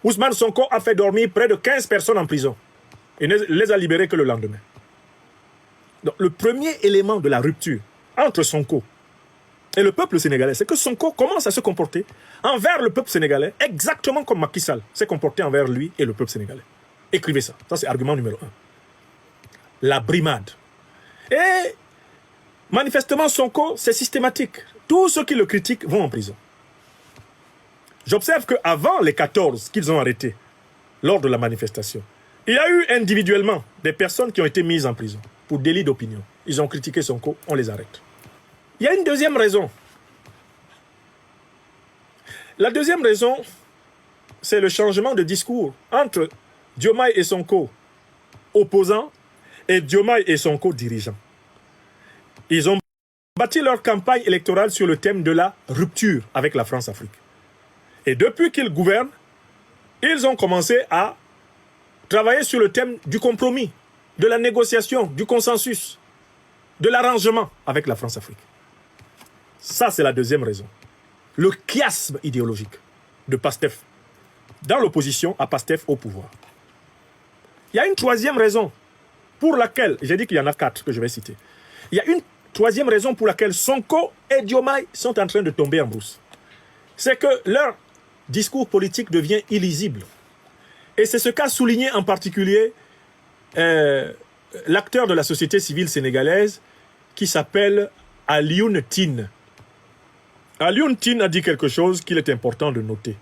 Ousmane Sonko a fait dormir près de 15 personnes en prison et ne les a libérées que le lendemain. Donc, le premier élément de la rupture entre Sonko et le peuple sénégalais, c'est que Sonko commence à se comporter envers le peuple sénégalais exactement comme Macky Sall s'est comporté envers lui et le peuple sénégalais. Écrivez ça. Ça, c'est argument numéro 1. La brimade. Et manifestement, Sonko, c'est systématique. Tous ceux qui le critiquent vont en prison. J'observe qu'avant les 14 qu'ils ont arrêtés lors de la manifestation, il y a eu individuellement des personnes qui ont été mises en prison pour délit d'opinion. Ils ont critiqué Sonko, on les arrête. Il y a une deuxième raison. La deuxième raison, c'est le changement de discours entre Diomaye et Sonko opposants et Diomaye et Sonko dirigeants. Ils ont bâti leur campagne électorale sur le thème de la rupture avec la France-Afrique. Et depuis qu'ils gouvernent, ils ont commencé à travailler sur le thème du compromis, de la négociation, du consensus, de l'arrangement avec la France-Afrique. Ça, c'est la deuxième raison. Le chiasme idéologique de Pastef dans l'opposition à Pastef au pouvoir. Il y a une troisième raison pour laquelle, j'ai dit qu'il y en a 4 que je vais citer. Il y a une troisième raison pour laquelle Sonko et Diomaye sont en train de tomber en brousse. C'est que leur discours politique devient illisible. Et c'est ce qu'a souligné en particulier l'acteur de la société civile sénégalaise qui s'appelle Alioune Tine. Alioune Tine a dit quelque chose qu'il est important de noter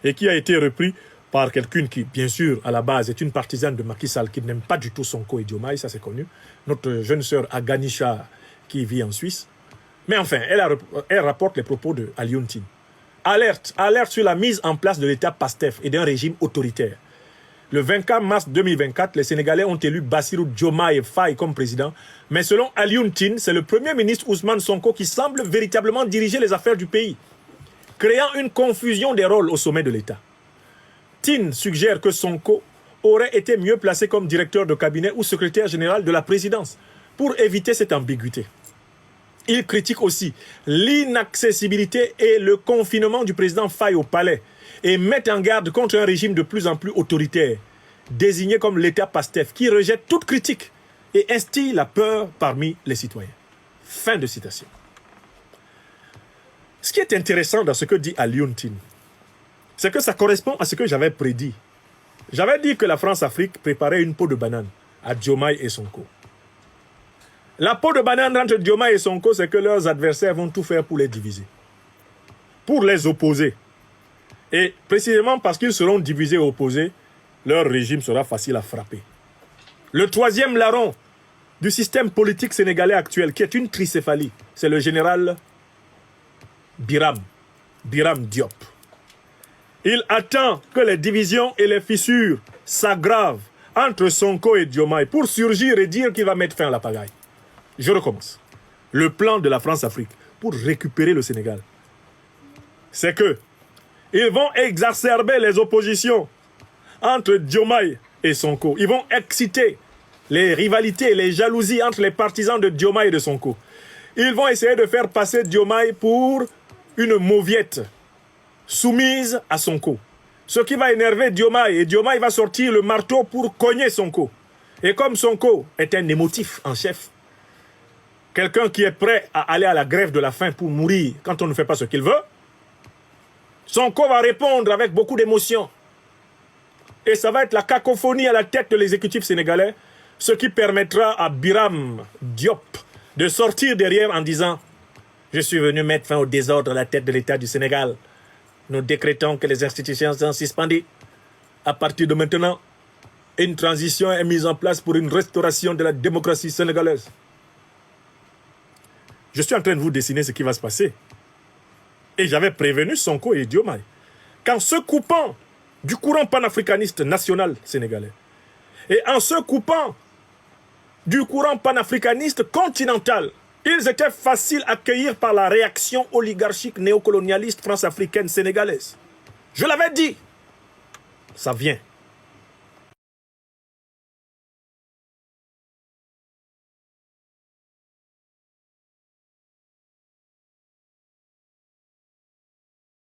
et qui a été repris par quelqu'un qui, bien sûr, à la base, est une partisane de Macky Sall qui n'aime pas du tout Sonko et Diomaye, ça c'est connu. Notre jeune sœur Aganisha qui vit en Suisse. Mais enfin, elle rapporte les propos de Alioune Tine. Alerte sur la mise en place de l'État Pastef et d'un régime autoritaire. Le 24 mars 2024, les Sénégalais ont élu Bassirou Diomaye Faye comme président. Mais selon Alioune Tine, c'est le Premier ministre Ousmane Sonko qui semble véritablement diriger les affaires du pays, créant une confusion des rôles au sommet de l'État. Tine suggère que Sonko aurait été mieux placé comme directeur de cabinet ou secrétaire général de la présidence pour éviter cette ambiguïté. Il critique aussi l'inaccessibilité et le confinement du président Faye au palais et met en garde contre un régime de plus en plus autoritaire, désigné comme l'État Pastef, qui rejette toute critique et instille la peur parmi les citoyens. Fin de citation. Ce qui est intéressant dans ce que dit Alioune Tine, c'est que ça correspond à ce que j'avais prédit. J'avais dit que la France-Afrique préparait une peau de banane à Diomaye et Sonko. La peau de banane entre Diomaye et Sonko, c'est que leurs adversaires vont tout faire pour les diviser, pour les opposer. Et précisément parce qu'ils seront divisés et opposés, leur régime sera facile à frapper. Le troisième larron du système politique sénégalais actuel, qui est une tricéphalie, c'est le général Biram Diop. Il attend que les divisions et les fissures s'aggravent entre Sonko et Diomaye pour surgir et dire qu'il va mettre fin à la pagaille. Je recommence. Le plan de la France-Afrique pour récupérer le Sénégal, c'est que ils vont exacerber les oppositions entre Diomaye et Sonko. Ils vont exciter les rivalités et les jalousies entre les partisans de Diomaye et de Sonko. Ils vont essayer de faire passer Diomaye pour une mauviette soumise à Sonko. Ce qui va énerver Diomaye. Et Diomaye va sortir le marteau pour cogner Sonko. Et comme Sonko est un émotif en chef, quelqu'un qui est prêt à aller à la grève de la faim pour mourir quand on ne fait pas ce qu'il veut, Sonko va répondre avec beaucoup d'émotion. Et ça va être la cacophonie à la tête de l'exécutif sénégalais, ce qui permettra à Biram Diop de sortir derrière en disant « Je suis venu mettre fin au désordre à la tête de l'État du Sénégal. Nous décrétons que les institutions sont suspendues. À partir de maintenant, une transition est mise en place pour une restauration de la démocratie sénégalaise. » Je suis en train de vous dessiner ce qui va se passer. Et j'avais prévenu Sonko et Diomaye qu'en se coupant du courant panafricaniste national sénégalais et en se coupant du courant panafricaniste continental, ils étaient faciles à accueillir par la réaction oligarchique néocolonialiste france-africaine sénégalaise. Je l'avais dit. Ça vient.